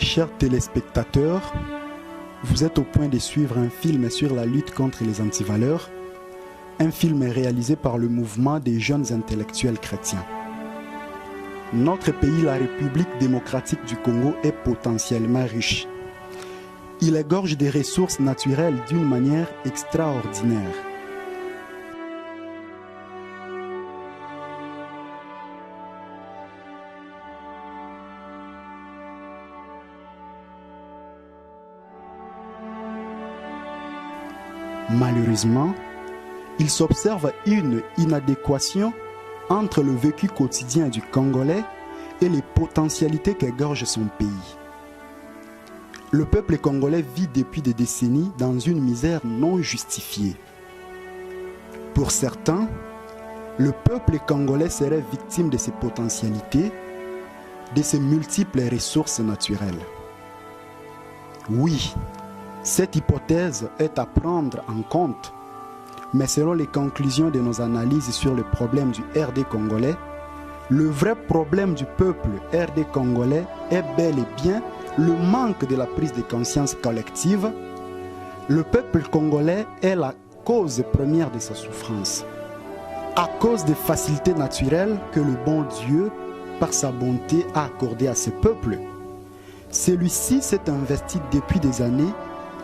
chers téléspectateurs, vous êtes au point de suivre un film sur la lutte contre les antivaleurs, un film réalisé par le mouvement des jeunes intellectuels chrétiens. Notre pays, la République démocratique du Congo, est potentiellement riche. Il égorge des ressources naturelles d'une manière extraordinaire. Malheureusement, il s'observe une inadéquation entre le vécu quotidien du Congolais et les potentialités qu'égorge son pays. Le peuple congolais vit depuis des décennies dans une misère non justifiée. Pour certains, le peuple congolais serait victime de ses potentialités, de ses multiples ressources naturelles. Oui, cette hypothèse est à prendre en compte, mais selon les conclusions de nos analyses sur le problème du RD congolais, le vrai problème du peuple RD congolais est bel et bien le manque de la prise de conscience collective. Le peuple congolais est la cause première de sa souffrance, à cause des facilités naturelles que le bon Dieu, par sa bonté, a accordées à ce peuple. Celui-ci s'est investi depuis des années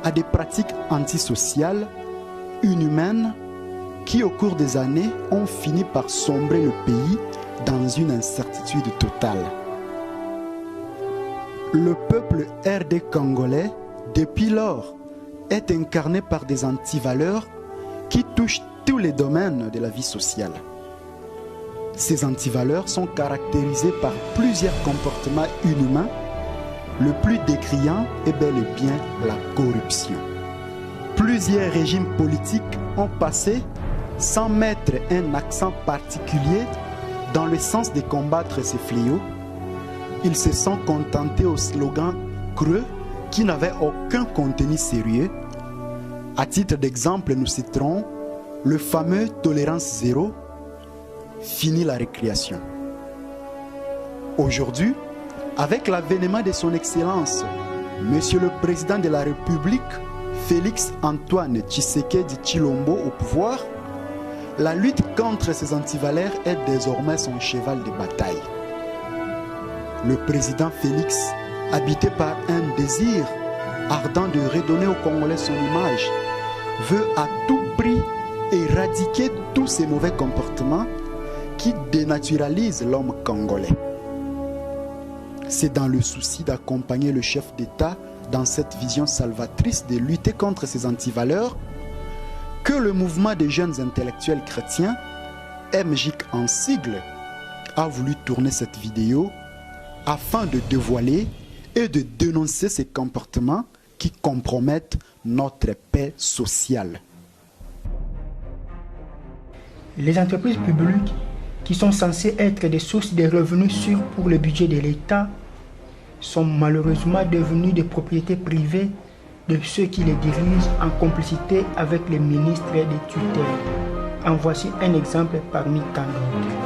à des pratiques antisociales, inhumaines, qui au cours des années ont fini par sombrer le pays dans une incertitude totale. Le peuple RD congolais, depuis lors, est incarné par des antivaleurs qui touchent tous les domaines de la vie sociale. Ces antivaleurs sont caractérisées par plusieurs comportements inhumains. Le plus décriant est bel et bien la corruption. Plusieurs régimes politiques ont passé sans mettre un accent particulier dans le sens de combattre ces fléaux. Ils se sont contentés aux slogans creux qui n'avaient aucun contenu sérieux. À titre d'exemple, nous citerons le fameux tolérance zéro, fini la récréation. Aujourd'hui, avec l'avènement de son Excellence, Monsieur le Président de la République, Félix Antoine Tshisekedi Tshilombo au pouvoir, la lutte contre ces antivaleurs est désormais son cheval de bataille. Le président Félix, habité par un désir ardent de redonner aux Congolais son image, veut à tout prix éradiquer tous ces mauvais comportements qui dénaturalisent l'homme congolais. C'est dans le souci d'accompagner le chef d'État dans cette vision salvatrice de lutter contre ces antivaleurs que le mouvement des jeunes intellectuels chrétiens, MJIC en sigle, a voulu tourner cette vidéo afin de dévoiler et de dénoncer ces comportements qui compromettent notre paix sociale. Les entreprises publiques qui sont censées être des sources de revenus sûrs pour le budget de l'État sont malheureusement devenues des propriétés privées de ceux qui les dirigent en complicité avec les ministres et des tutelles. En voici un exemple parmi tant d'autres.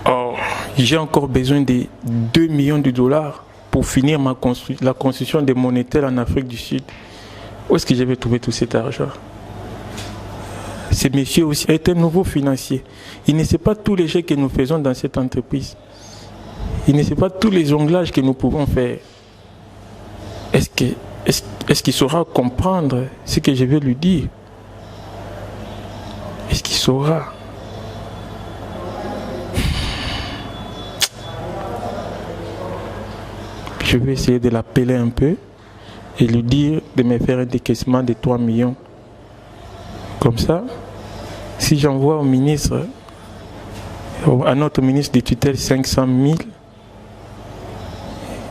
Or, j'ai encore besoin de 2 millions de dollars pour finir la construction des monétaires en Afrique du Sud. Où est-ce que je vais trouver tout cet argent? Ce monsieur aussi est un nouveau financier. Il ne sait pas tous les jeux que nous faisons dans cette entreprise. Il ne sait pas tous les jonglages que nous pouvons faire. Est-ce qu'il saura comprendre ce que je vais lui dire? Est-ce qu'il saura? Je vais essayer de l'appeler un peu et lui dire de me faire un décaissement de 3 millions. Comme ça, si j'envoie au ministre, à notre ministre des tutelles 500 000,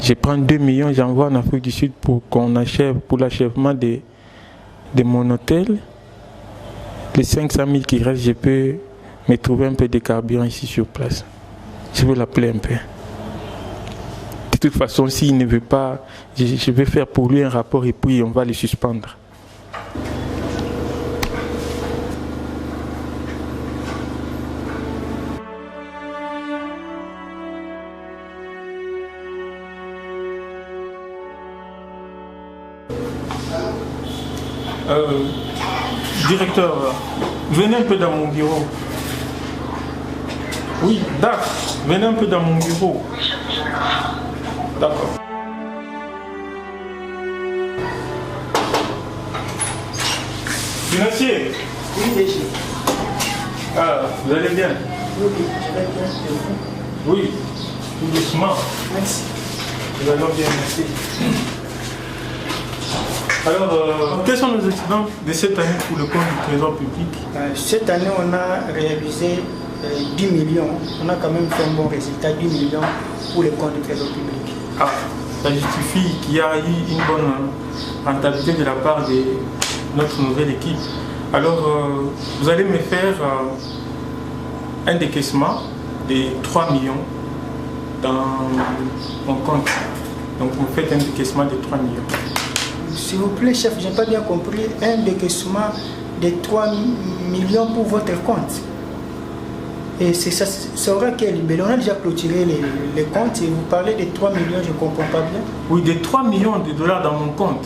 je prends 2 millions, j'envoie en Afrique du Sud pour qu'on achève, pour l'achèvement de mon hôtel. Les 500 000 qui restent, je peux me trouver un peu de carburant ici sur place. Je vais l'appeler un peu. De toute façon, s'il ne veut pas, je vais faire pour lui un rapport et puis on va le suspendre. Directeur, venez un peu dans mon bureau. Oui, d'accord. Venez un peu dans mon bureau. D'accord. Financier. Oui, DG. Ah, vous allez bien? Oui, je vais bien. Oui, tout doucement. Merci. Nous allons bien, merci. Alors, quels sont nos excédents de cette année pour le compte du Trésor public? Cette année, on a réalisé 10 millions. On a quand même fait un bon résultat, 10 millions pour le compte du Trésor public. Ah, ça justifie qu'il y a eu une bonne rentabilité de la part de notre nouvelle équipe. Alors, vous allez me faire un décaissement de 3 millions dans mon compte. Donc, vous faites un décaissement de 3 millions. S'il vous plaît, chef, je n'ai pas bien compris. Un décaissement de 3 millions pour votre compte. Et ça aura quel libellé? On a déjà clôturé les comptes et vous parlez de 3 millions, je ne comprends pas bien. Oui, de 3 millions de dollars dans mon compte.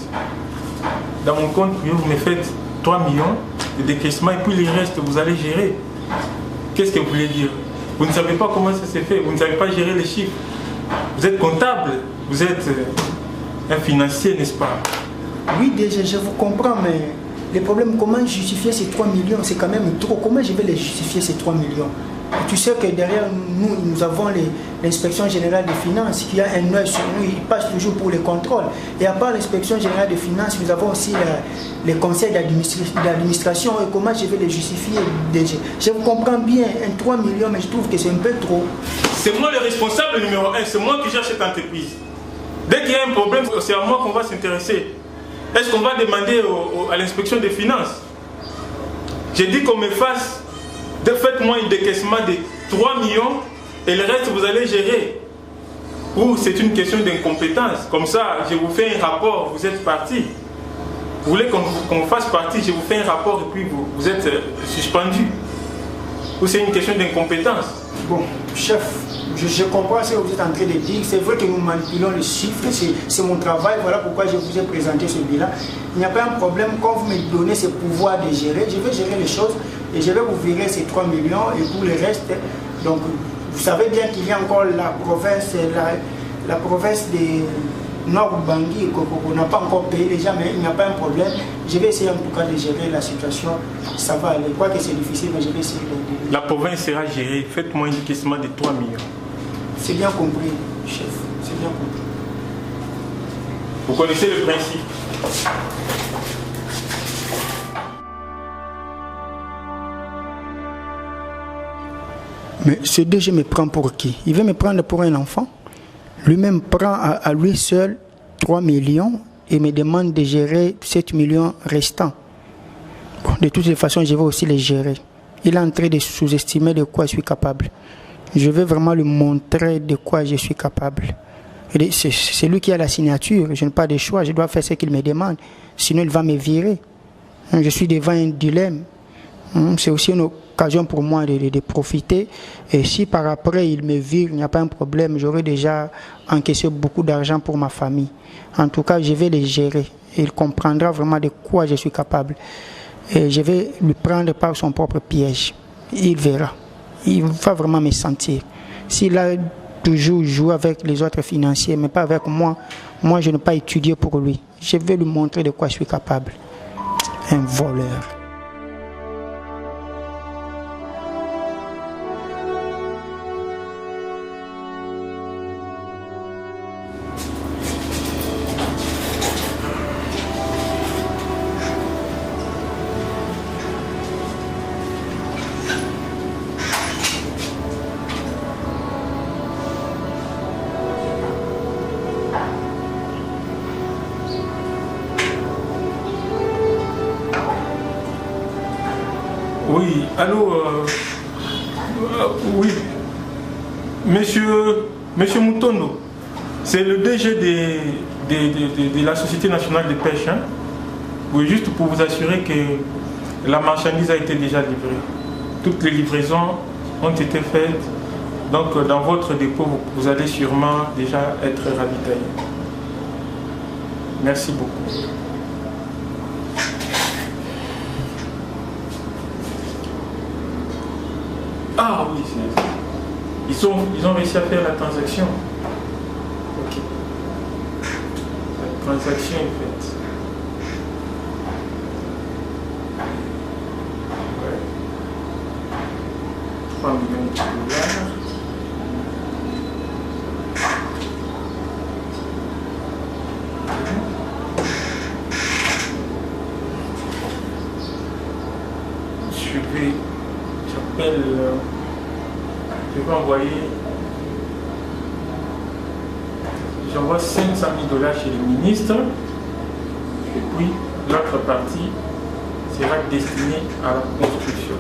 Dans mon compte, vous me faites 3 millions de décaissement et puis le reste, vous allez gérer. Qu'est-ce que vous voulez dire? Vous ne savez pas comment ça s'est fait, vous ne savez pas gérer les chiffres. Vous êtes comptable, vous êtes un financier, n'est-ce pas? Oui, déjà, je vous comprends, mais le problème, comment justifier ces 3 millions? C'est quand même trop. Comment je vais les justifier, ces 3 millions? Et tu sais que derrière nous avons l'inspection générale des finances qui a un œil sur nous, il passe toujours pour les contrôles. Et à part l'inspection générale des finances, nous avons aussi les conseils d'administration. Et comment je vais les justifier déjà? Je vous comprends bien, 3 millions, mais je trouve que c'est un peu trop. C'est moi le responsable numéro 1, c'est moi qui gère cette entreprise. Dès qu'il y a un problème, c'est à moi qu'on va s'intéresser. Est-ce qu'on va demander à l'inspection des finances? J'ai dit qu'on me fasse, faites-moi un décaissement de 3 millions et le reste vous allez gérer. Ou c'est une question d'incompétence. Comme ça, je vous fais un rapport, vous êtes parti. Vous voulez qu'on fasse partie, je vous fais un rapport et puis vous êtes suspendu. Ou c'est une question d'incompétence? Bon, chef, je comprends ce que vous êtes en train de dire. C'est vrai que nous manipulons les chiffres, c'est mon travail. Voilà pourquoi je vous ai présenté ce bilan. Il n'y a pas un problème. Quand vous me donnez ce pouvoir de gérer, je vais gérer les choses et je vais vous virer ces 3 millions et pour le reste. Donc, vous savez bien qu'il y a encore la province de Nord-Bangui qu'on n'a pas encore payé déjà, mais il n'y a pas un problème. Je vais essayer en tout cas de gérer la situation. Ça va aller. Je crois que c'est difficile, mais je vais essayer de... La province sera gérée. Faites-moi un décaissement de 3 millions. C'est bien compris, chef. C'est bien compris. Vous connaissez le principe. Mais ce DG me prend pour qui? Il veut me prendre pour un enfant? Lui-même prend à lui seul 3 millions et me demande de gérer 7 millions restants. Bon, de toutes les façons, je vais aussi les gérer. Il est en train de sous-estimer de quoi je suis capable. Je vais vraiment lui montrer de quoi je suis capable. C'est lui qui a la signature, je n'ai pas de choix, je dois faire ce qu'il me demande. Sinon, il va me virer. Je suis devant un dilemme. C'est aussi une occasion pour moi de profiter. Et si par après il me vire, il n'y a pas un problème, j'aurai déjà encaissé beaucoup d'argent pour ma famille. En tout cas, je vais les gérer. Il comprendra vraiment de quoi je suis capable. Et je vais lui prendre par son propre piège. Il verra. Il va vraiment me sentir. S'il a toujours joué avec les autres financiers, mais pas avec moi, moi je n'ai pas étudié pour lui. Je vais lui montrer de quoi je suis capable. Un voleur. Oui, allô, oui, monsieur Mutondo. C'est le DG de la Société nationale de pêche. Hein. Oui, juste pour vous assurer que la marchandise a été déjà livrée. Toutes les livraisons ont été faites. Donc dans votre dépôt, vous allez sûrement déjà être ravitaillé. Merci beaucoup. Ah oui, ils ont réussi à faire la transaction. Ok. La transaction est faite. Ouais. 3 millions de dollars. Je vais envoyer, j'envoie 500 000 $ chez le ministre, et puis l'autre partie sera destinée à la construction.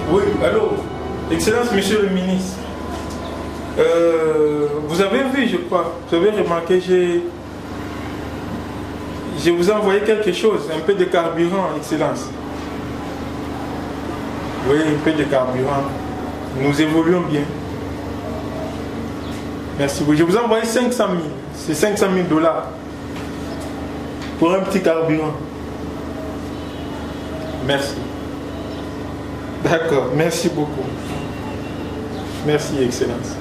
Oui, allô, Excellence, Monsieur le ministre. Vous avez vu, je crois, vous avez remarqué, je vous ai envoyé quelque chose, un peu de carburant, Excellence. Oui, un peu de carburant. Nous évoluons bien. Merci beaucoup. Je vous ai envoyé 500 000. C'est 500 000 $ pour un petit carburant. Merci. D'accord, merci beaucoup. Merci, Excellence.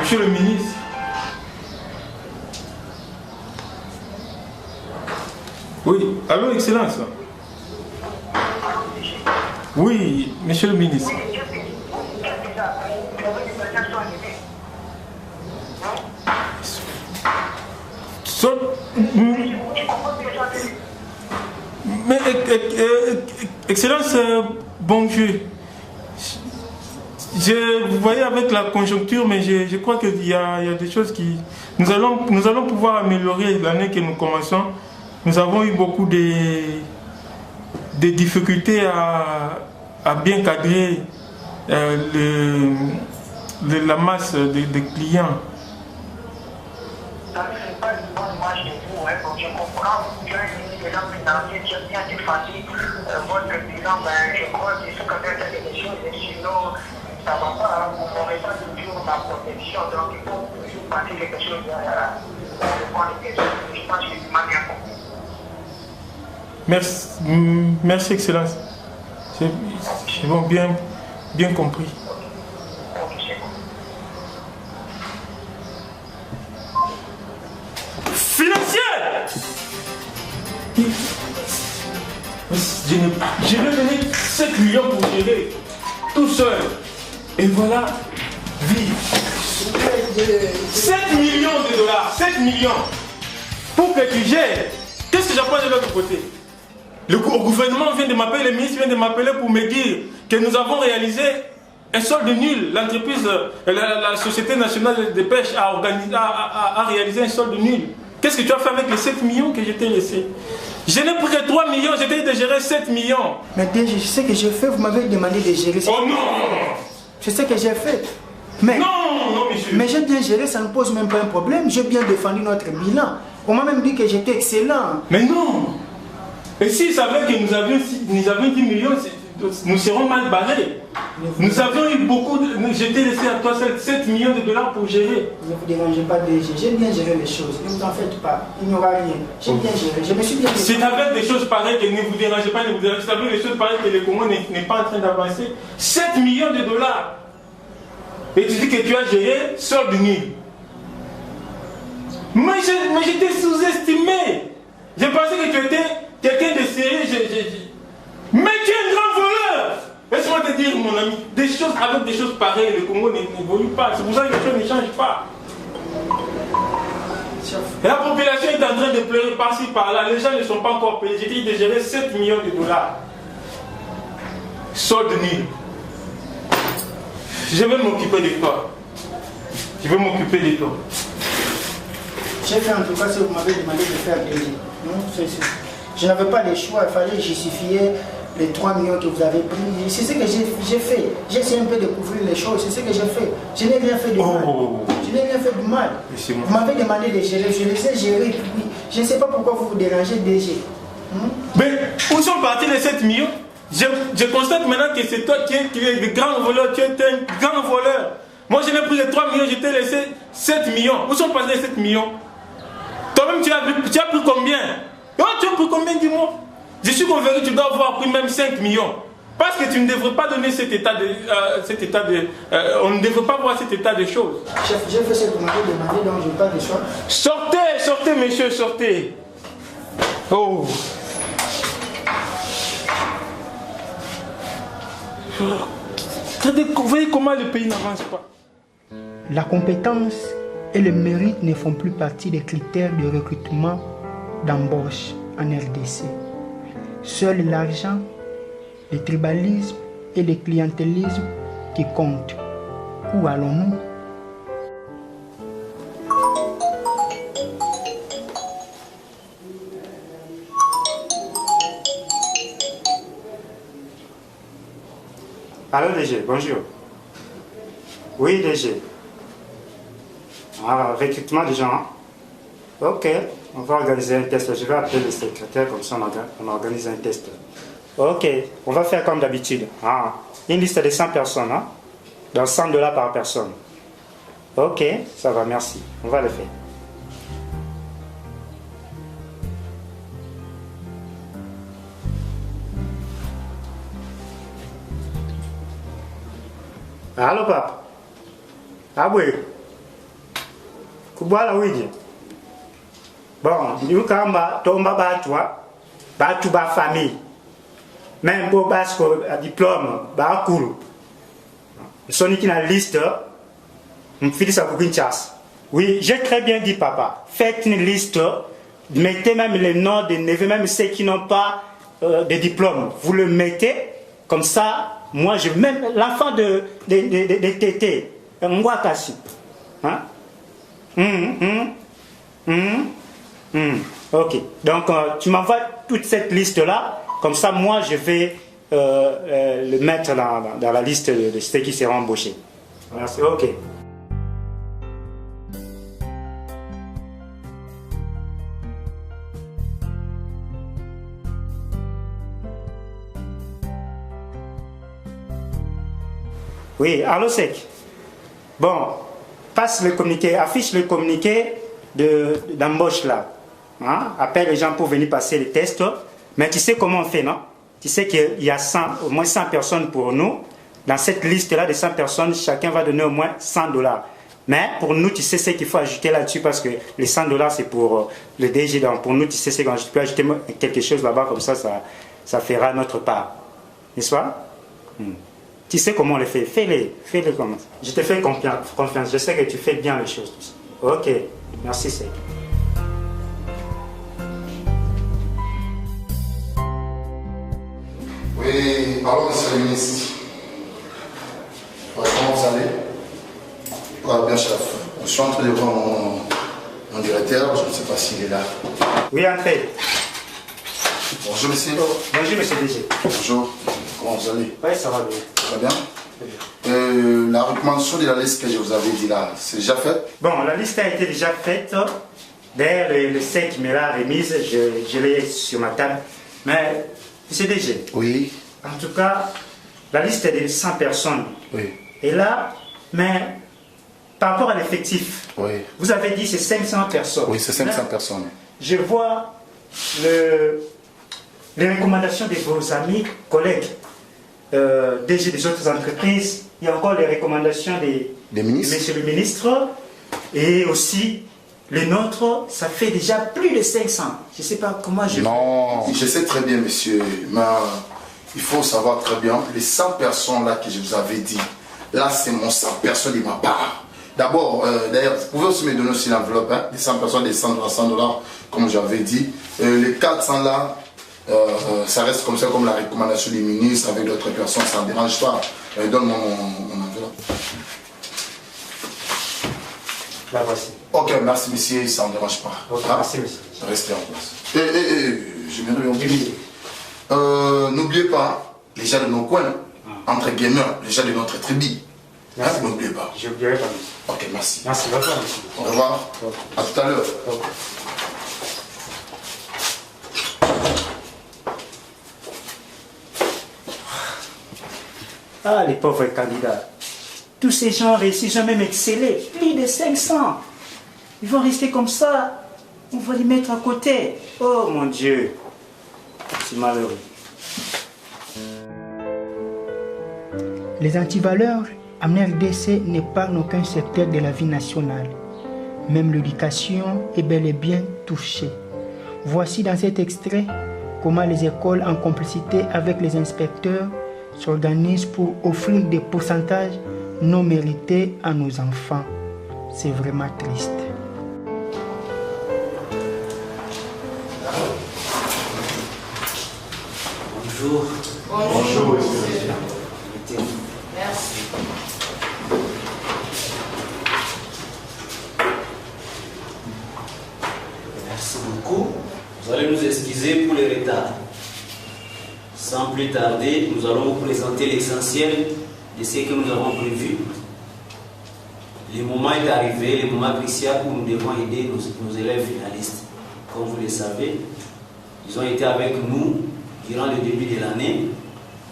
Monsieur le ministre, oui, allô, Excellence. Oui, Monsieur le ministre. Mais, Excellence, bonjour. Vous voyez avec la conjoncture, mais je crois qu'il y a des choses qui... Nous allons pouvoir améliorer l'année que nous commençons. Nous avons eu beaucoup de difficultés à bien cadrer la masse de clients. Ça ne fait pas une bonne image de vous, hein, donc je comprends bien les gens financiers qui ont bien défendu votre bilan, mais je crois qu'il faut quand même faire des choses, et sinon ça ne va pas, vous n'aurez pas toujours ma protection, donc il faut toujours passer quelque chose de prendre les questions, je pense que c'est mal bien compris. Merci, Excellence. C'est bon, bien compris. Je vais donner 7 millions pour gérer tout seul. Et voilà, vie. 7 millions de dollars, 7 millions pour que tu gères. Qu'est-ce que j'apprends de l'autre côté? Le gouvernement vient de m'appeler, le ministre vient de m'appeler pour me dire que nous avons réalisé un solde nul. L'entreprise, la Société nationale de pêche a réalisé un solde nul. Qu'est-ce que tu as fait avec les 7 millions que je t'ai laissés? Je n'ai pris que 3 millions, j'ai dit de gérer 7 millions. Mais je sais que j'ai fait, vous m'avez demandé de gérer. Oh non! Je sais que j'ai fait. Mais, non, monsieur. Mais j'ai bien géré, ça ne pose même pas un problème. J'ai bien défendu notre bilan. On m'a même dit que j'étais excellent. Mais non! Et s'ils savaient que nous avions 10 millions, nous serons mal barrés. Nous avions eu beaucoup de... Je t'ai laissé à toi 7 millions de dollars pour gérer. Ne vous dérangez pas, DG. J'ai bien géré les choses. Ne vous en faites pas. Il n'y aura rien. J'ai bien géré. Je me suis bien... C'est avec des choses pareilles que ne vous dérangez pas, ne vous dérangez pas. C'est avec des choses pareilles que le Congo n'est pas en train d'avancer. 7 millions de dollars. Et tu dis que tu as géré, sors du Nil. Mais j'étais sous-estimé. J'ai pensé que tu étais quelqu'un de sérieux. Mais tu es un grand voleur. Laisse-moi te dire, mon ami, des choses avec des choses pareilles, le Congo n'évolue pas. C'est pour ça que les choses ne changent pas. Et la population est en train de pleurer par-ci, par-là. Les gens ne sont pas encore payés. J'ai dit de gérer 7 millions de dollars. Sors de Nil. Je vais m'occuper de toi. Je vais m'occuper de toi. J'ai fait en tout cas ce que vous m'avez demandé de faire, DG. Je n'avais pas le choix. Il fallait justifier les 3 millions que vous avez pris. C'est ce que j'ai fait. J'ai essayé un peu de couvrir les choses. C'est ce que j'ai fait. Je n'ai rien fait de mal. Je n'ai rien fait de mal. Vous m'avez demandé de gérer. Je les ai gérés. Puis, je ne sais pas pourquoi vous vous dérangez, DG. Mais où sont partis les 7 millions? Je constate maintenant que c'est toi qui es le grand voleur. Tu es un grand voleur. Moi, je n'ai pris les 3 millions. Je t'ai laissé 7 millions. Où sont passés les 7 millions? Toi-même, tu as pris combien? Oh, tu as pris combien, dis-moi? Je suis convaincu que tu dois avoir pris même 5 millions. Parce que tu ne devrais pas donner cet état de... on ne devrait pas voir cet état de choses. Chef, j'ai fait ce que vous m'avez demandé, donc je n'ai pas de choix. Sortez, sortez, messieurs, sortez. Oh. Vous voyez comment le pays n'avance pas. La compétence et le mérite ne font plus partie des critères de recrutement d'embauche en RDC. Seul l'argent, le tribalisme et le clientélisme qui comptent. Où allons-nous? Allô DG, bonjour. Oui DG. Ah, recrutement des gens. Ok, on va organiser un test. Je vais appeler le secrétaire, comme ça on organise un test. Ok, on va faire comme d'habitude. Ah, une liste de 100 personnes, hein? Donc $100 par personne. Ok, ça va, merci. On va le faire. Allô, papa? Ah oui. Kubwala wiji. Bon, nous kamba tomba batu ba famille. Même pour basko diplôme ba cool. Soni qui na liste m'filisa kukinchas. Oui, j'ai très bien dit papa. Faites une liste, mettez même les noms des neveux, même ceux qui n'ont pas de diplôme. Vous le mettez comme ça. Moi, je même l'enfant de Tété, Mwakasi. Hein? Ok. Donc, tu m'envoies toute cette liste-là. Comme ça, moi, je vais le mettre dans la liste de ceux qui seront embauchés. Merci. Ok. Oui, allô Sec. Bon, passe le communiqué, affiche le communiqué d'embauche là. Hein? Appelle les gens pour venir passer les tests. Mais tu sais comment on fait, non? Tu sais qu'il y a au moins 100 personnes pour nous. Dans cette liste-là de 100 personnes, chacun va donner au moins $100. Mais pour nous, tu sais ce qu'il faut ajouter là-dessus parce que les $100 c'est pour le DG. Donc pour nous, tu sais quand tu peux ajouter quelque chose là-bas, comme ça fera notre part. N'est-ce pas? Tu sais comment on le fait, fais-les comme ça. Je te fais confiance, je sais que tu fais bien les choses. Ok, merci Sek. Oui, pardon, monsieur le ministre. Comment vous allez? Voilà, bien chef. Je suis en train de voir mon directeur, je ne sais pas s'il est là. Oui, entrez. Bonjour monsieur. Bonjour monsieur DG. Bonjour, comment vous allez? Oui, ça va bien. Ça va bien? La recommandation de la liste que je vous avais dit là, c'est déjà fait? Bon, la liste a été déjà faite. D'ailleurs, le sec me l'a remise, je l'ai sur ma table. Mais, monsieur DG, oui. en tout cas, la liste est de 100 personnes. Oui. Et là, mais par rapport à l'effectif, Oui. vous avez dit c'est 500 personnes. Oui, c'est 500 Là, personnes. je vois les recommandations de vos amis, collègues, DG des autres entreprises. Il y a encore les recommandations Des ministres. Monsieur le ministre. Et aussi les nôtres, ça fait déjà plus de 500. Je ne sais pas comment je... Non, je sais très bien, monsieur, mais il faut savoir très bien, les 100 personnes là que je vous avais dit, là c'est mon 100 personnes de ma part. D'abord, d'ailleurs, vous pouvez aussi me donner aussi l'enveloppe, hein, des 100 personnes, des 100 $, comme j'avais dit. Les 400 là, ça reste comme ça, comme la recommandation des ministres avec d'autres personnes, ça ne dérange pas. Donne-moi mon enveloppe. La voici. Ok, merci monsieur, ça ne dérange pas. Ok, Ah, merci monsieur. restez en place. Je viens oublier. N'oubliez pas, les gens de nos coins, entre gamers, les gens de notre tribu. Hein, n'oubliez pas. Je n'oublierai pas monsieur. Ok, merci. Merci, au revoir monsieur. Au revoir. À tout à l'heure. Ah, les pauvres candidats. Tous ces gens réussissent, ils ont même excellé. Plus de 500. Ils vont rester comme ça. On va les mettre à côté. Oh mon Dieu. C'est malheureux. Les antivaleurs en RDC n'épargnent aucun secteur de la vie nationale. Même l'éducation est bel et bien touchée. Voici dans cet extrait comment les écoles, en complicité avec les inspecteurs, s'organisent pour offrir des pourcentages non mérités à nos enfants. C'est vraiment triste. Bonjour. Bonjour. Mettez-vous. Merci. Merci beaucoup. Vous allez nous excuser pour le retard. Sans plus tarder, nous allons vous présenter l'essentiel de ce que nous avons prévu. Le moment est arrivé, le moment crucial où nous devons aider nos élèves finalistes. Comme vous le savez, ils ont été avec nous durant le début de l'année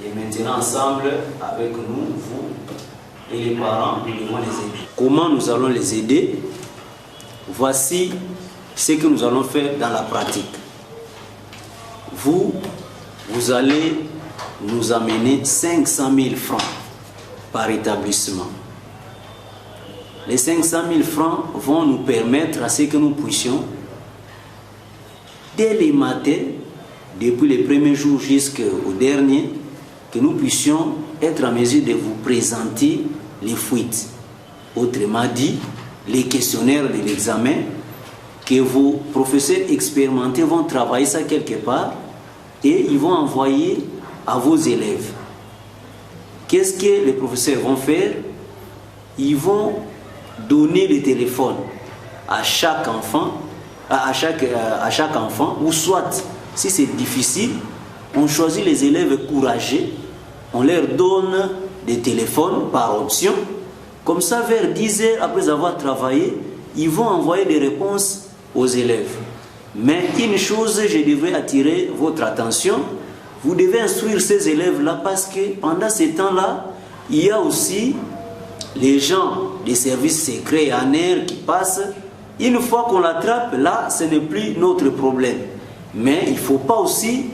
et maintenant ensemble avec nous, vous et les parents, nous devons les aider. Comment nous allons les aider? Voici ce que nous allons faire dans la pratique. Vous allez nous amener 500 000 francs par établissement. Les 500 000 francs vont nous permettre à ce que nous puissions, dès les matins, depuis les premiers jours jusqu'au dernier, que nous puissions être en mesure de vous présenter les fuites. Autrement dit, les questionnaires de l'examen, que vos professeurs expérimentés vont travailler ça quelque part et ils vont envoyer à vos élèves. Qu'est-ce que les professeurs vont faire? Ils vont donner le téléphone à chaque enfant, à chaque enfant, ou soit, si c'est difficile, on choisit les élèves courageux, on leur donne des téléphones par option, comme ça vers 10 heures après avoir travaillé, ils vont envoyer des réponses aux élèves. Mais une chose, je devrais attirer votre attention, vous devez instruire ces élèves-là parce que pendant ces temps-là, il y a aussi les gens des services secrets en air qui passent. Une fois qu'on l'attrape, là, ce n'est plus notre problème. Mais il ne faut pas aussi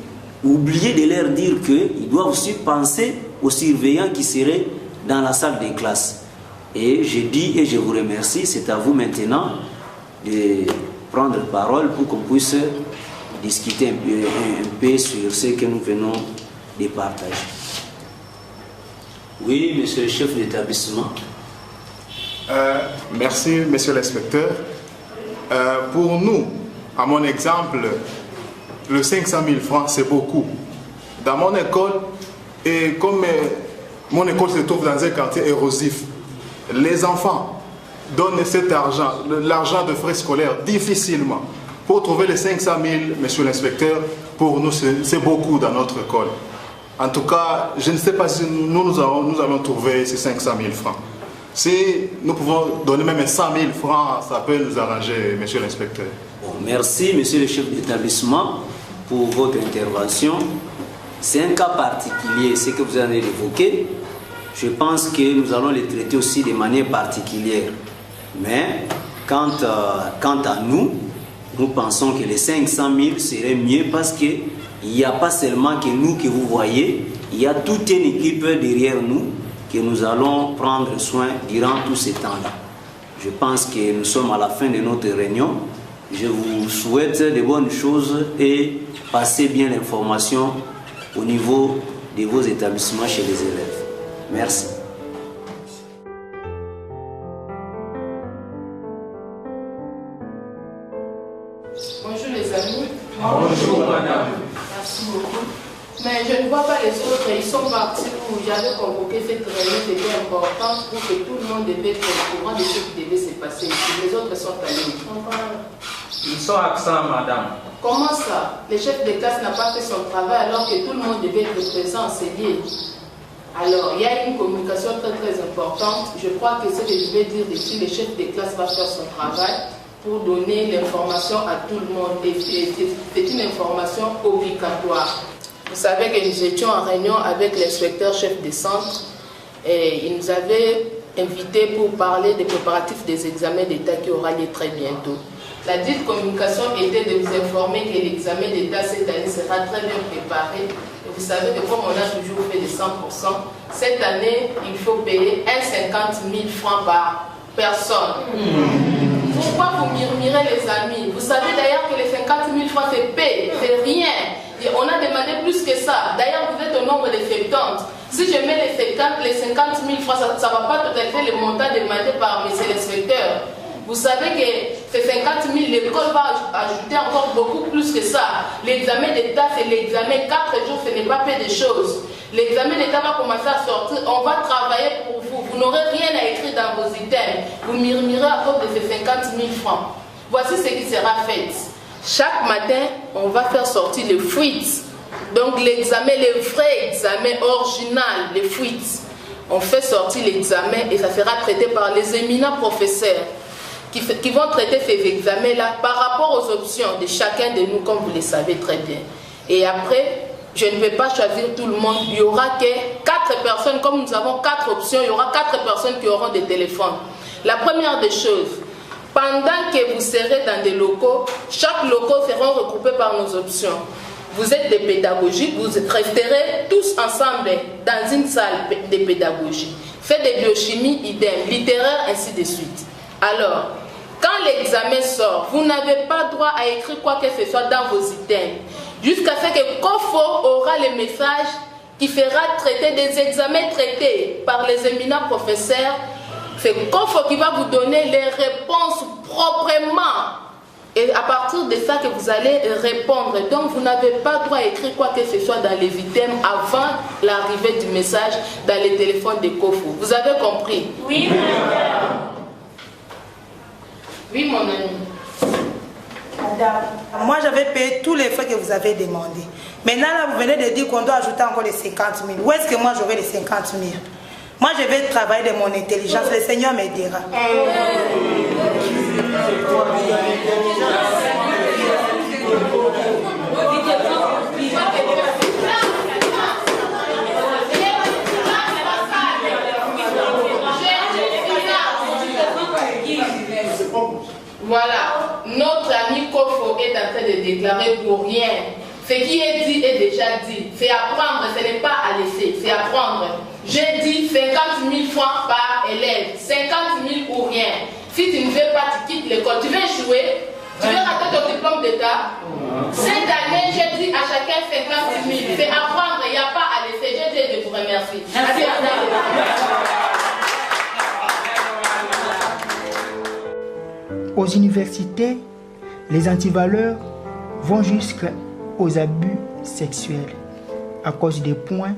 oublier de leur dire qu'ils doivent aussi penser aux surveillants qui seraient dans la salle des classes. Et je dis et je vous remercie, c'est à vous maintenant de prendre parole pour qu'on puisse discuter un peu sur ce que nous venons de partager. Oui, monsieur le chef d'établissement. Merci, monsieur l'inspecteur. Pour nous, à mon exemple, le 500 000 francs, c'est beaucoup. Dans mon école, et comme mon école se trouve dans un quartier érosif, les enfants donnent cet argent, l'argent de frais scolaires, difficilement. Pour trouver les 500 000, monsieur l'inspecteur, pour nous, c'est beaucoup dans notre école. En tout cas, je ne sais pas si nous allons trouver ces 500 000 francs. Si nous pouvons donner même 100 000 francs, ça peut nous arranger, monsieur l'inspecteur. Bon, merci, monsieur le chef d'établissement, pour votre intervention. C'est un cas particulier, ce que vous avez évoqué. Je pense que nous allons les traiter aussi de manière particulière. Mais quant à nous, nous pensons que les 500 000 serait mieux parce qu'il n'y a pas seulement que nous que vous voyez, il y a toute une équipe derrière nous que nous allons prendre soin durant tout ce temps-là. Je pense que nous sommes à la fin de notre réunion. Je vous souhaite de bonnes choses et passez bien l'information au niveau de vos établissements chez les élèves. Merci. Bonjour les amis. Bonjour madame. Merci beaucoup. Mais je ne vois pas les autres, ils sont partis où j'avais convoqué cette réunion, c'était important pour que tout le monde devait être au courant de ce qui devait se passer ici. Les autres sont allés. Ils sont absents, madame. Comment ça? Le chef de classe n'a pas fait son travail alors que tout le monde devait être présent, c'est lié. Alors, il y a une communication très très importante. Je crois que ce que je vais dire ici, le chef de classe va faire son travail pour donner l'information à tout le monde. Et c'est une information obligatoire. Vous savez que nous étions en réunion avec l'inspecteur chef de centre et il nous avait invités pour parler des préparatifs des examens d'État qui aura lieu très bientôt. La dite communication était de vous informer que l'examen d'État cette année sera très bien préparé. Et vous savez que comme on a toujours fait de 100%, cette année, il faut payer 50 000 francs par personne. Pourquoi vous murmurez les amis? Vous savez d'ailleurs que les 50 000 francs c'est paix, c'est rien. Et on a demandé plus que ça. D'ailleurs, vous êtes au nombre de 70. Si je mets les 50 000 francs, ça ne va pas totaliser le montant demandé par M. l'inspecteur. Vous savez que ces 50 000, l'école va ajouter encore beaucoup plus que ça. L'examen d'État, c'est l'examen 4 jours, ce n'est pas peu de choses. L'examen d'État va commencer à sortir, on va travailler pour vous. Vous n'aurez rien à écrire dans vos items. Vous murmurez à cause de ces 50 000 francs. Voici ce qui sera fait. Chaque matin, on va faire sortir les fuites. Donc l'examen, le vrai examen original, les fuites. On fait sortir l'examen et ça sera traité par les éminents professeurs qui vont traiter ces examens-là par rapport aux options de chacun de nous, comme vous le savez très bien. Et après, je ne vais pas choisir tout le monde. Il n'y aura que 4 personnes, comme nous avons 4 options, il y aura 4 personnes qui auront des téléphones. La première des choses, pendant que vous serez dans des locaux, chaque locaux seront regroupés par nos options. Vous êtes des pédagogiques, vous resterez tous ensemble dans une salle de pédagogie. Faites des biochimies, idem, littéraire, ainsi de suite. Alors, quand l'examen sort, vous n'avez pas droit à écrire quoi que ce soit dans vos items. Jusqu'à ce que COFO aura le message qui fera traiter des examens traités par les éminents professeurs. C'est COFO qui va vous donner les réponses proprement. Et à partir de ça que vous allez répondre. Donc vous n'avez pas droit à écrire quoi que ce soit dans les items avant l'arrivée du message dans les téléphones de COFO. Vous avez compris? Oui, madame. Oui, mon ami. Madame, moi j'avais payé tous les frais que vous avez demandé. Maintenant, là, vous venez de dire qu'on doit ajouter encore les 50 000. Où est-ce que moi j'aurai les 50 000? Moi, je vais travailler de mon intelligence. Le Seigneur m'aidera. Voilà, notre ami Kofo est en train de déclarer pour rien. Ce qui est dit est déjà dit. C'est apprendre, ce n'est pas à laisser, c'est apprendre. J'ai dit 50 000 francs par élève, 50 000 ou rien. Si tu ne veux pas, tu quittes l'école. Tu veux échouer, tu veux rater ton diplôme d'État. Cette année, j'ai dit à chacun 50 000. C'est apprendre, il n'y a pas à laisser. J'ai dit, je vous remercie. Merci. Aux universités, les antivaleurs vont jusqu'aux abus sexuels. À cause des points,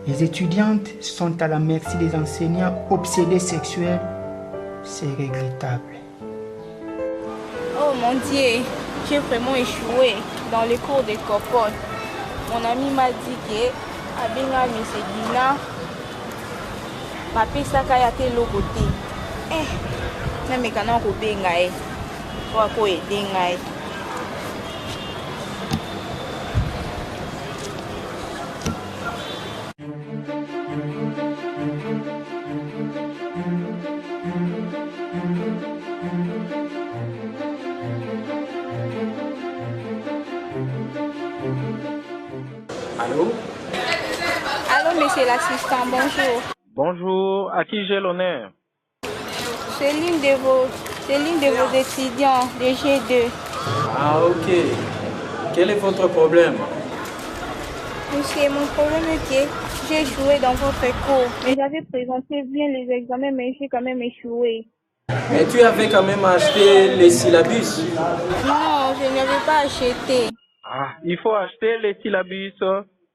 les étudiantes sont à la merci des enseignants obsédés sexuels. C'est regrettable. Oh mon Dieu, j'ai vraiment échoué dans les cours de Copol. Mon ami m'a dit que Abenga Mesedina, Papi Sakayate Logote. Même quand on coupe ngaï, on va couper ngaï. Allô? Allô, monsieur l'assistant, bonjour. Bonjour, à qui j'ai l'honneur? C'est l'une de vos étudiants de G2. Ah, ok. Quel est votre problème? Monsieur, mon problème est que j'ai échoué dans votre cours. Mais j'avais présenté bien les examens, mais j'ai quand même échoué. Mais tu avais quand même acheté les syllabus? Non, je n'avais pas acheté. Ah, il faut acheter les syllabus.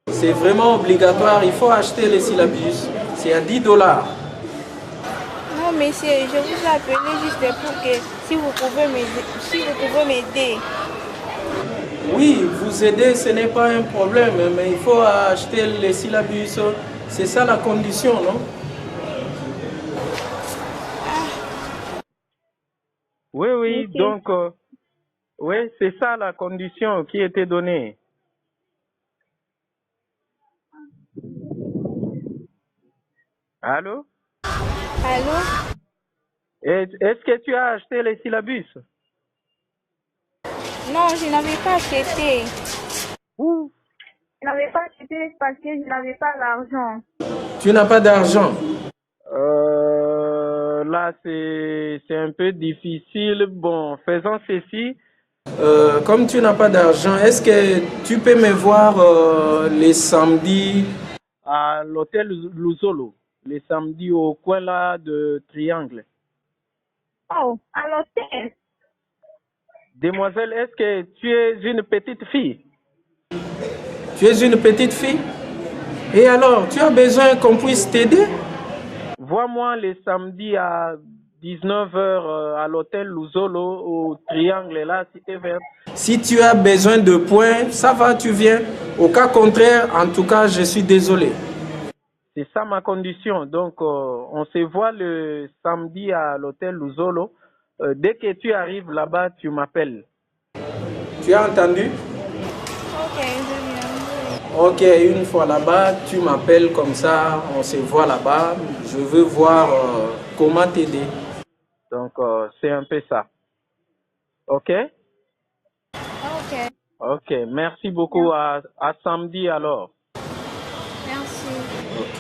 C'est vraiment obligatoire, il faut acheter les syllabus. C'est à 10 $. Non, monsieur, je vous ai appelé juste pour que si vous pouvez m'aider. Oui, vous aider, ce n'est pas un problème, mais il faut acheter les syllabus. C'est ça la condition, non? Oui, oui, okay. Donc, oui, c'est ça la condition qui était donnée. Allô? Allô? Est-ce que tu as acheté les syllabus? Non, je n'avais pas acheté. Où? Je n'avais pas acheté parce que je n'avais pas d'argent. Tu n'as pas d'argent? Là, c'est un peu difficile. Bon, faisons ceci. Comme tu n'as pas d'argent, est-ce que tu peux me voir les samedis à l'hôtel Luzolo? Les samedis au coin là de Triangle. Oh, à l'hôtel? Demoiselle, est-ce que tu es une petite fille? Tu es une petite fille? Et alors, tu as besoin qu'on puisse t'aider? Vois-moi les samedis à 19h à l'hôtel Luzolo au Triangle là, Cité Verte. Si tu as besoin de points, ça va, tu viens. Au cas contraire, en tout cas, je suis désolé. C'est ça ma condition. Donc, on se voit le samedi à l'hôtel Luzolo. Dès que tu arrives là-bas, tu m'appelles. Tu as entendu? Ok, je viens. Ok, une fois là-bas, tu m'appelles comme ça, on se voit là-bas. Je veux voir comment t'aider. Donc, c'est un peu ça. Ok? Ok. Ok, merci beaucoup. À samedi alors. Merci. Ok.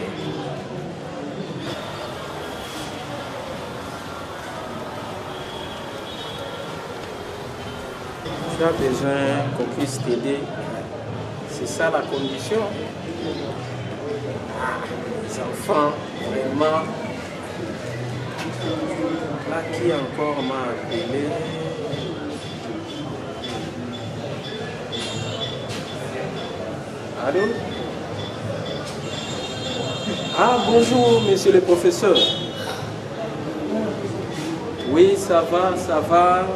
Tu as besoin qu'on puisse t'aider. C'est ça la condition. Les enfants, vraiment. Là, qui encore m'a appelé? Allô? Ah, bonjour, monsieur le professeur. Oui, ça va, ça va.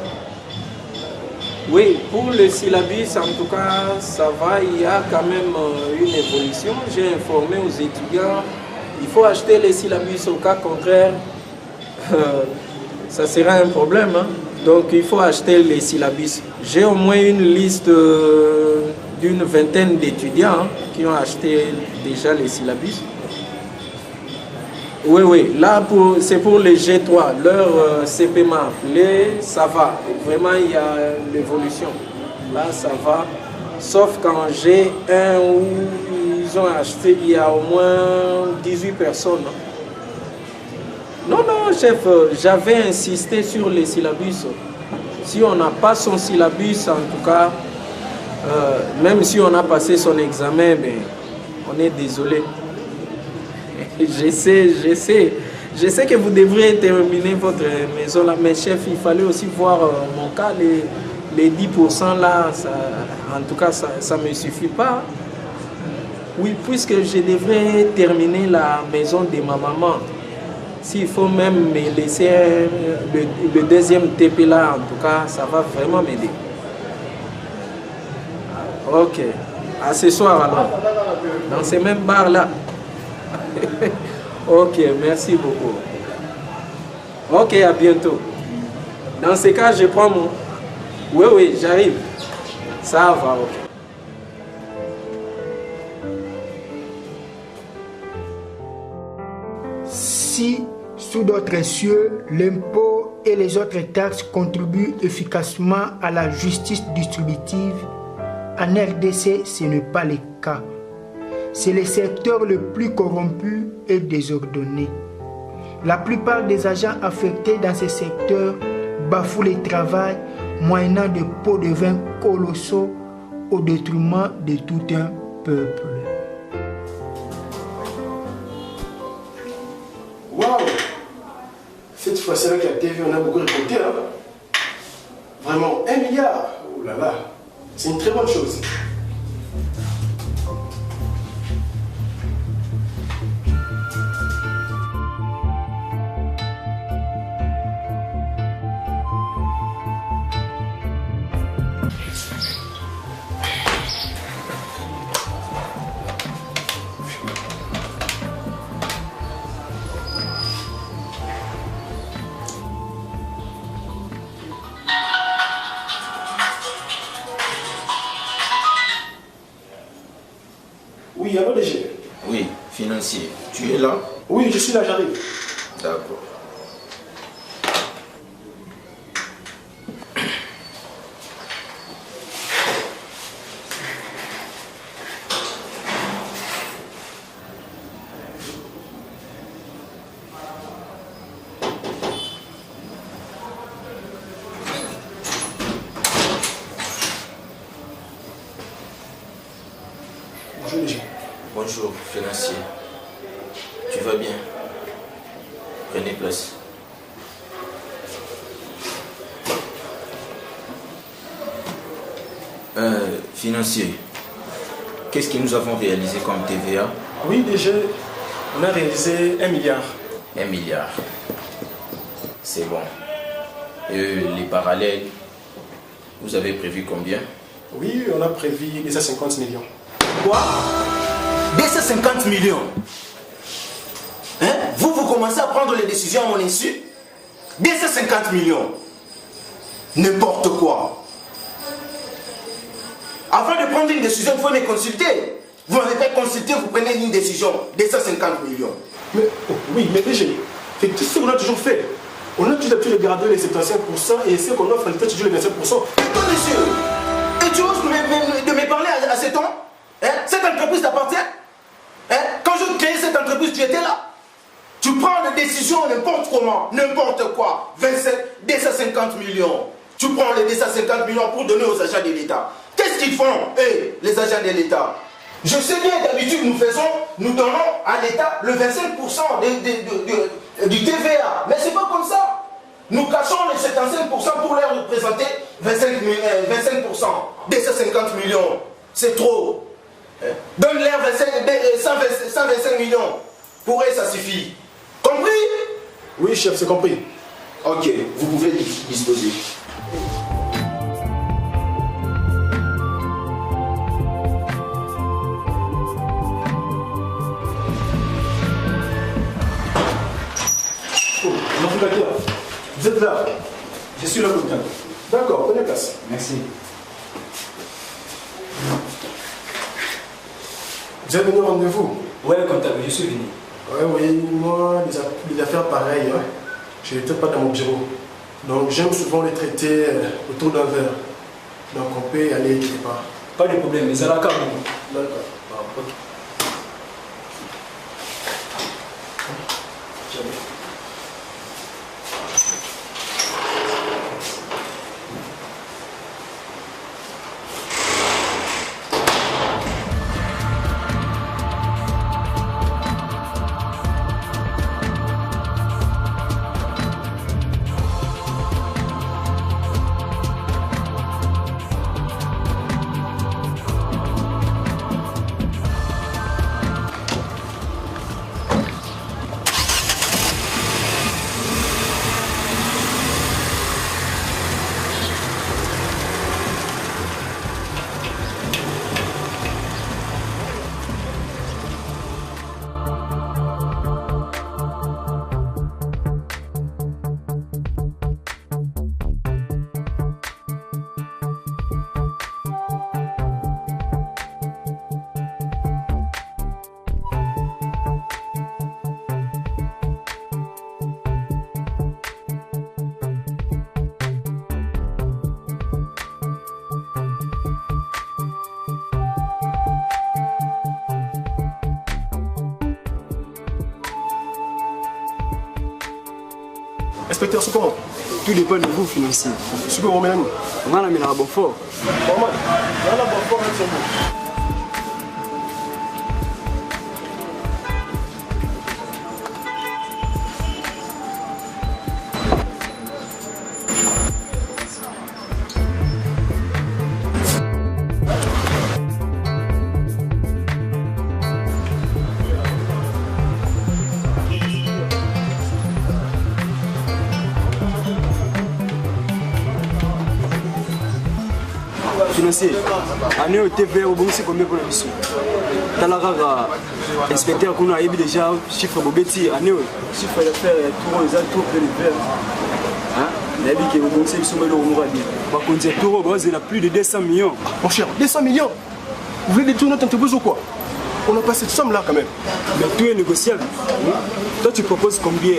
Oui, pour le syllabus, en tout cas, ça va, il y a quand même une évolution. J'ai informé aux étudiants, il faut acheter les syllabus, au cas contraire, ça sera un problème. Hein? Donc, il faut acheter les syllabus. J'ai au moins une liste d'une vingtaine d'étudiants qui ont acheté déjà les syllabus. Oui, oui, là, c'est pour les G3. Leur CP m'a appelé, ça va. Vraiment, il y a l'évolution. Là, ça va. Sauf quand G1 où ils ont acheté, il y a au moins 18 personnes. Non, non, chef, j'avais insisté sur les syllabus. Si on n'a pas son syllabus, en tout cas, même si on a passé son examen, ben, on est désolé. Je sais que vous devriez terminer votre maison là, mais chef, il fallait aussi voir mon cas, les 10% là, ça, en tout cas, ça ne me suffit pas. Oui, puisque je devrais terminer la maison de ma maman. S'il faut même me laisser le deuxième TP là, en tout cas, ça va vraiment m'aider. Ok, à ce soir alors, dans ces mêmes bars là. Ok, merci beaucoup. Ok, à bientôt. Dans ce cas, je prends mon... Oui, oui, j'arrive. Ça va, ok. Si, sous d'autres cieux, l'impôt et les autres taxes contribuent efficacement à la justice distributive, en RDC, ce n'est pas le cas. c'est le secteur le plus corrompu et désordonné. La plupart des agents affectés dans ce secteur bafouent le travail moyennant des pots de vin colossaux au détriment de tout un peuple. Waouh! Cette fois-ci avec la TV, on a beaucoup récolté. Hein? Vraiment, 1 milliard! Oh là là! C'est une très bonne chose. Oui, allô DG. Oui, financier. Tu es là? Oui, je suis là, j'arrive. D'accord. Bonjour DG. Bonjour, financier. Tu vas bien? Prenez place. Financier, qu'est-ce que nous avons réalisé comme TVA? Oui, DG, on a réalisé 1 milliard. 1 milliard. C'est bon. Et les parallèles, vous avez prévu combien? Oui, on a prévu 250 millions. Quoi? 250 millions? Hein? Vous commencez à prendre les décisions à mon insu? 250 millions? N'importe quoi. Avant de prendre une décision, il faut me consulter. Vous n'avez pas consulté, vous prenez une décision. 250 millions. Mais, oh, oui, mais DG, c'est tout ce qu'on a toujours fait. On a toujours l'habitude de garder les 75% et ce qu'on offre, on a toujours les 25%. Et toi, monsieur, et tu oses de me parler à cet homme? Hein? Cette entreprise t'appartient? Hein? Quand je créais cette entreprise, tu étais là. Tu prends des décisions n'importe comment, n'importe quoi. 250 millions. Tu prends les 250 millions pour donner aux agents de l'État. Qu'est-ce qu'ils font, les agents de l'État? Je sais bien, d'habitude, nous donnons à l'État le 25% du TVA. Mais c'est pas comme ça. Nous cachons les 75% pour leur représenter 25%. 250 millions. C'est trop. Donne-leur 125 millions. Pour eux, ça suffit. Compris? Oui, chef, c'est compris. Ok, vous pouvez disposer. Oh, vous êtes là? Je suis là, commissaire. D'accord, prenez place. Merci. Vous êtes venu au rendez-vous? Ouais, comptable, je suis venu. Oui, moi, les affaires pareilles, hein, je n'étais pas dans mon bureau. Donc, j'aime souvent les traiter autour d'un verre. Donc, on peut y aller quelque part. Pas de problème, mais à la carte. D'accord. Ah, ok. Inspecteur, c'est comment? Tout dépend de vous, financier. C'est quoi, Romélan? On a mis la bonne fort. Normal. On a la bonne fort, c'est bon. Financier, année au TVA, au bon, c'est combien pour la mission? Talara, inspecteur, qu'on a déjà chiffre Bobetti, année, chiffre d'affaires, tout les autres de l'hiver. La vie qui est au bon, c'est le Mouradi. Par contre, c'est tout, il a plus de 200 millions. Mon cher, 200 millions? Vous voulez détourner notre entreprise ou quoi? On n'a pas cette somme-là quand même. Mais tout est négociable. Toi, tu proposes combien?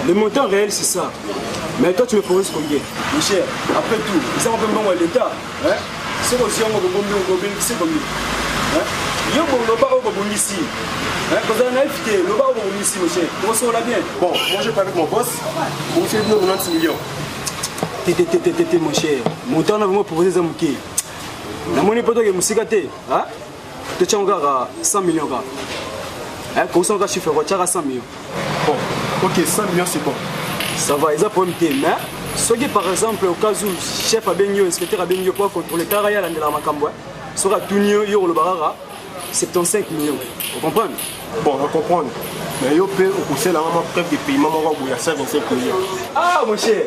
Le montant réel, c'est ça. Mais toi, tu me proposes combien? Mon cher, après tout, ils ont un peu moins l'État. C'est aussi un peu combien? C'est combien? Yo, on va pas ici. Quand on a évité, on va pas ici, mon cher. Comment ça, on l'a bien? Bon, moi, je parle avec mon boss. On fait 96 millions. Tété, mon cher. Mon temps, on a vraiment proposé ça, mon cher. La monnaie, pas toi qui est moussikaté. Tu as encore 100 millions. Quand on a chiffre, tu as 100 millions. Bon, ok, 100 millions, c'est bon. Ça va, ils ont pas été, mais ce qui par exemple, au cas où le chef a bien eu, l'inspecteur a bien eu pour contrôler le carrière de la Macamboua, sera tout mieux, il y aura le barara, 75 millions. Vous comprenez? Bon, on va comprendre. Mais il peut au conseil la maman preuve des paiements, il y a 55 millions. Ah, mon cher,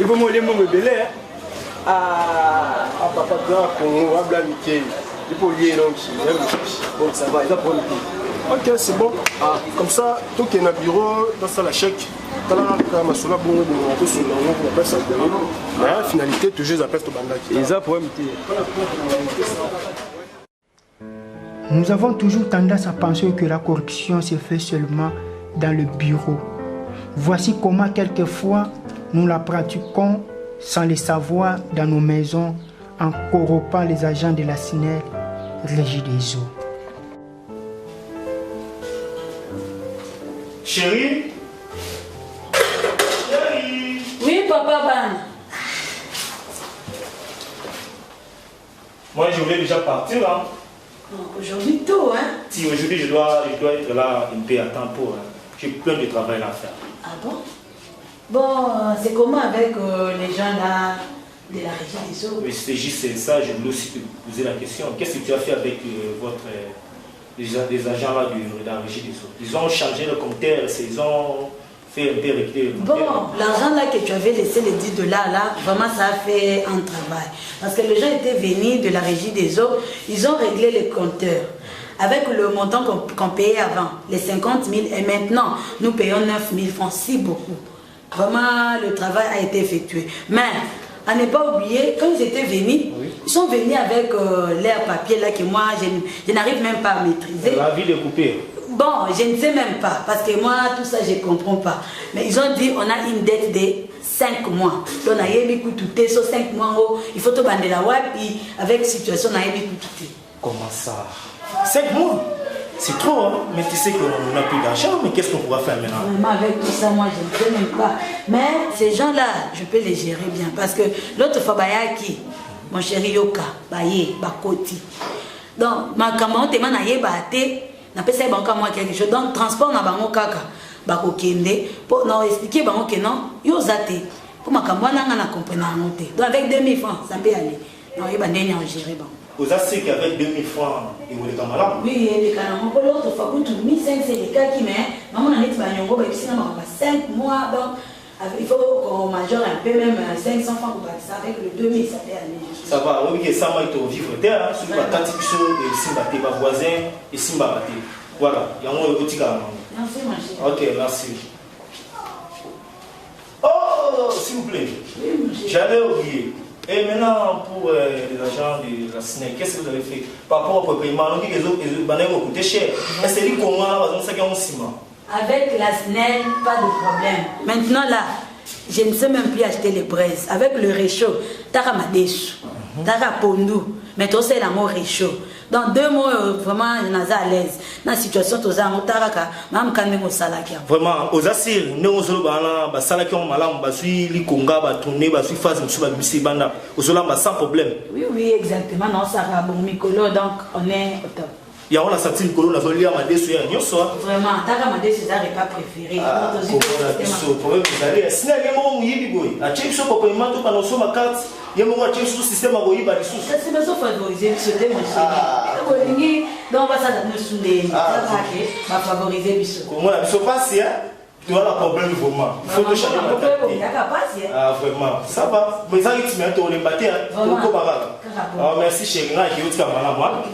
il faut me mon bébé. Ah, papa, on va blâmer. Il faut lier donc. Bon, ça va, ils ont pas été. Ok, c'est bon. Comme ça, tout qui est dans le bureau, dans ça la chèque. La finalité, toujours ils appellent Nous avons toujours tendance à penser que la corruption se fait seulement dans le bureau. Voici comment quelquefois nous la pratiquons sans le savoir dans nos maisons en corrompant les agents de la SNEL, Régie des eaux. Chérie? Oui, papa Ban. Moi, je voulais déjà partir. Hein. Aujourd'hui, tôt, hein? Si, aujourd'hui, je dois être là un peu à temps pour. J'ai plein de travail à faire. Ah bon? Bon, c'est comment avec les gens là de la Régie des eaux? Oui, c'est juste ça. Je voulais aussi te poser la question. Qu'est-ce que tu as fait avec les agents là de la Régie des eaux? Ils ont changé le compteur, ils ont fait un peu rectifier le compteur. Bon, l'argent là que tu avais laissé, les 10 $ là, vraiment ça a fait un travail. Parce que les gens étaient venus de la Régie des eaux, ils ont réglé les compteurs. Avec le montant qu'on payait avant, les 50 000, et maintenant, nous payons 9 000 francs, si beaucoup. Vraiment, le travail a été effectué. Mais, à ne pas oublier, quand ils étaient venus, ils sont venus avec l'air papier là que moi, je n'arrive même pas à maîtriser. La vie de couper. Bon, je ne sais même pas, parce que moi, tout ça, je ne comprends pas. Mais ils ont dit, on a une dette de 5 mois. Donc, on a eu tout sur 5 mois, il faut tout bander la web, puis avec situation, on a eu tout. Comment ça? 5 mois? C'est trop, hein? Mais tu sais qu'on n'a plus d'argent, mais qu'est-ce qu'on pourra faire maintenant? Vraiment, avec tout ça, moi, je ne sais même pas. Mais ces gens-là, je peux les gérer bien. Parce que l'autre fois, Bayaki, mon chéri Yoka, Baye, Bakoti. Donc, ma camarade, je n'ai pas quelque chose. Donc, transport, na bango kaka, bakokende, pour nous expliquer bango que non, yo zate. Pour ma camarade, na comprendre. Donc, avec 2000 francs, ça peut aller. Non, il va pas gérer bango. Vous avez qu'avec 2000 francs, il vous les camarades? Oui, les camarades. Pour l'autre fois, pour tout 1500, c'est les cas qui met. Maman, on a dit que c'est 5 mois. Donc, il faut qu'on majeure un peu, même 500 francs pour bâtir ça. Avec le 2000, ça peut aller. Ça va, oui, que ça m'a été au vivre terre. Sur la tante, et Simbaté, ma voisin, et Simbaté. Voilà, il y a un petit gars. Merci, ma chérie. Ok, merci. Oh, s'il vous plaît. J'allais oublier. Et maintenant, pour les agents de la SNEL, qu'est-ce que vous avez fait par rapport au paiement? On dit que les autres bananes vont coûter cher. Mais c'est dit comment, par exemple, ça gagne un ciment. Avec la SNEL, pas de problème. Maintenant, là, je ne sais même plus acheter les braises. Avec le réchaud, t'as Ramadesh, t'as Rapondou. mais tu sais l'amour réchaud. Dans 2 mois, vraiment, je suis à l'aise. Dans la situation, tu es en taraka, même quand même au salaki. Vraiment, aux assirs, nous on se bat là, salaki on malam, basui li konga, tourner, basui phase, nous sommes bisi banda, au solam sans problème. Oui, oui, exactement. Non, ça va bon micolo, donc on est au top. Il y a on a sorti le colo, on a volé à ma déçue, on soit. Vraiment, ta ma déçue, c'est pas préféré. Ah, problème, vous allez. Sinon, il y a un moment où il y a des boys. À Tchèque, pour que maintenant, pendant ce ma carte, il y a un moment où Tchèque, sous système à boyer, bah, des sous. Ça, c'est besoin de favoriser, ce thème, monsieur. Donc, on va ça dans le soudé. Ça va favoriser, monsieur. Comment la mission passe, hein? Tu vois le problème, vraiment. Il faut que changer la tête. Ah, vraiment. Ça va. Mais ça, tu mets ton ébatté, hein? Ah, merci, chérie. Je vais te faire mal à moi.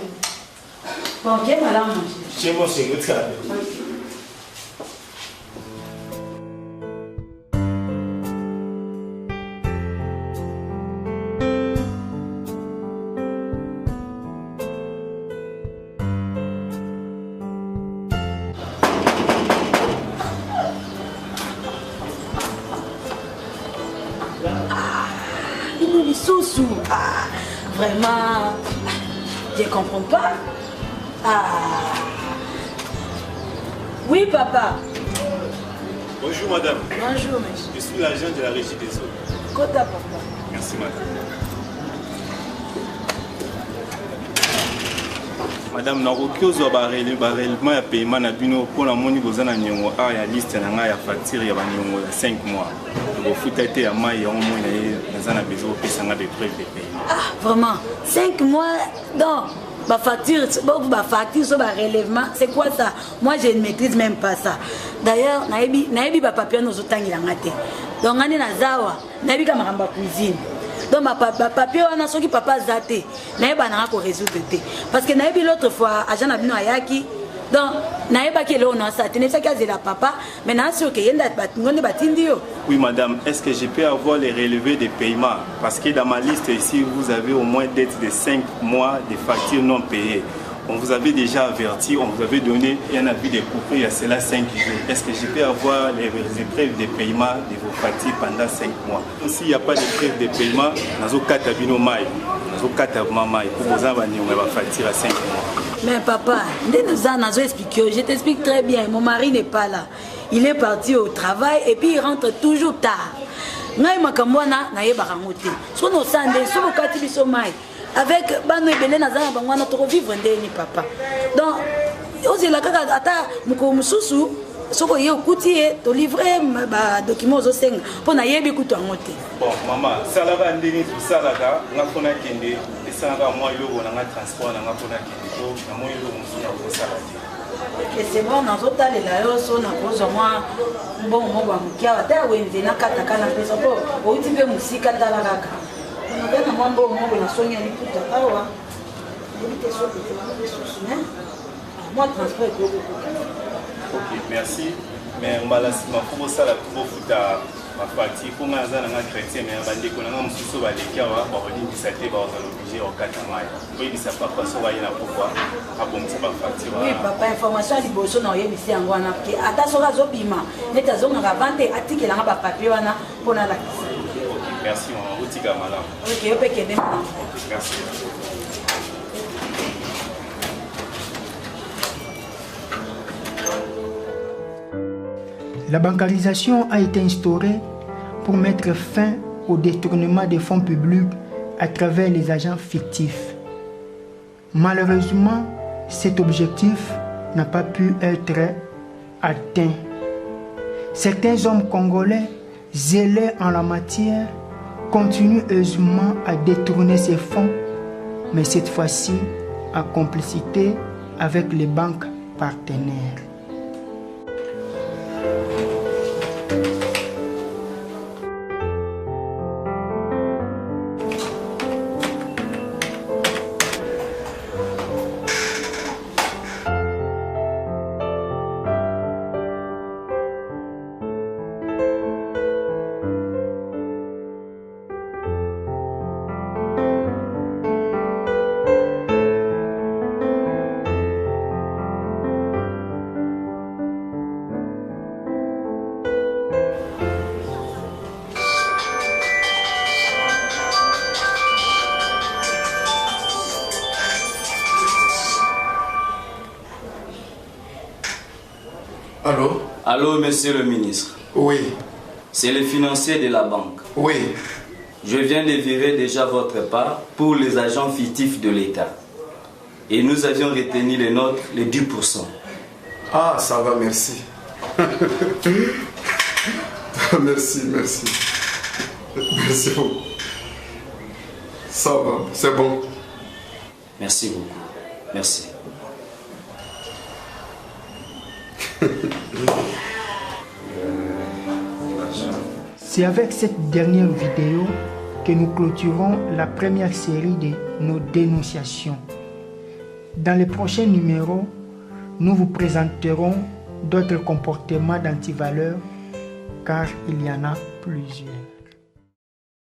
Bon, qui est malade, monsieur? Chez moi, c'est le cas. Il est sous-sous. Ah, vraiment, je ne comprends pas. Ah. Oui, papa. Bonjour, madame. Bonjour, monsieur. Je suis l'agent de la régie des eaux. Kota, papa. Merci, madame. Madame, na okiozo barrellement ya paiement na bino pour la moni bozana nyongo a ya liste na nga ya facture ya banyongo ya 5 mois. Bo futa te ya mai ya omoi na ye nazana besoin pesa nga de preuve de paiement. Ah, vraiment 5 mois donc ma facture, sur ma relèvement, c'est quoi ça? Moi je ne maîtrise même pas ça. D'ailleurs, naebi ba papier nos otangi la ngate. Donc ngani na zawa, naebi ka maramba cuisine. Donc ma papier wana soki papa zate, naeba na ko résoudre te. Parce que naebi l'autre fois agent na bino ayaki. Donc naeba ki le ona ça, tenez ça kaze la papa, mais na sûr que yenda ngone batindi yo. Oui madame, est-ce que je peux avoir les relevés de paiement? Parce que dans ma liste ici, vous avez au moins dette de 5 mois de factures non payées. On vous avait déjà averti, on vous avait donné un avis de coupure il y a cela 5 jours. Est-ce que je peux avoir les preuves de paiement de vos factures pendant 5 mois? S'il n'y a pas de preuves de paiement, nous avons facture à 5 mois. Mais papa, je t'explique très bien, mon mari n'est pas là. Il est parti au travail et puis il rentre toujours tard. Avec Bano Ebele Nazana Bangwana to vivre ndeni papa. Donc, ozi la kaka ata muko mususu soko ye okuti to livrer ba documents zo senga pona yebi kutu angote. Bon maman, sala ba ndeni to sala ka ngafona kende esanga moi yo na transport na ngafona kende to na moi yo musuna ko sala. Et c'est bon dans autres les là so na cause moi bon mo ba mukia ata wenze na kata kana pesa po o utipe musika dala kaka. Ok, merci. Mais on va la pour ça la pour ma partie pour ma zone en chrétien mais on va dire qu'on a un souci va les cas va revenir qui s'était va obligé au 4 mai. Oui, ça papa so va y na pourquoi a bon ça va partir. Oui, papa information liboso na yebisi yango wana ke ata soka zo bima neta zo nga vente article nga ba papier wana pona la kisa. Merci, on vous dit madame. Ok, on peut qu'aider madame. Merci. La bancarisation a été instaurée pour mettre fin au détournement des fonds publics à travers les agents fictifs. Malheureusement, cet objectif n'a pas pu être atteint. Certains hommes congolais zélés en la matière continuent heureusement à détourner ces fonds, mais cette fois-ci en complicité avec les banques partenaires. Allô? Allô, monsieur le ministre. Oui. C'est le financier de la banque. Oui. Je viens de virer déjà votre part pour les agents fictifs de l'État. Et nous avions retenu les nôtres, les 10%. Ah, ça va, merci. Merci. Merci beaucoup. Ça va, c'est bon. Merci beaucoup. Merci. C'est avec cette dernière vidéo que nous clôturons la première série de nos dénonciations. Dans les prochains numéros, nous vous présenterons d'autres comportements d'antivaleurs car il y en a plusieurs.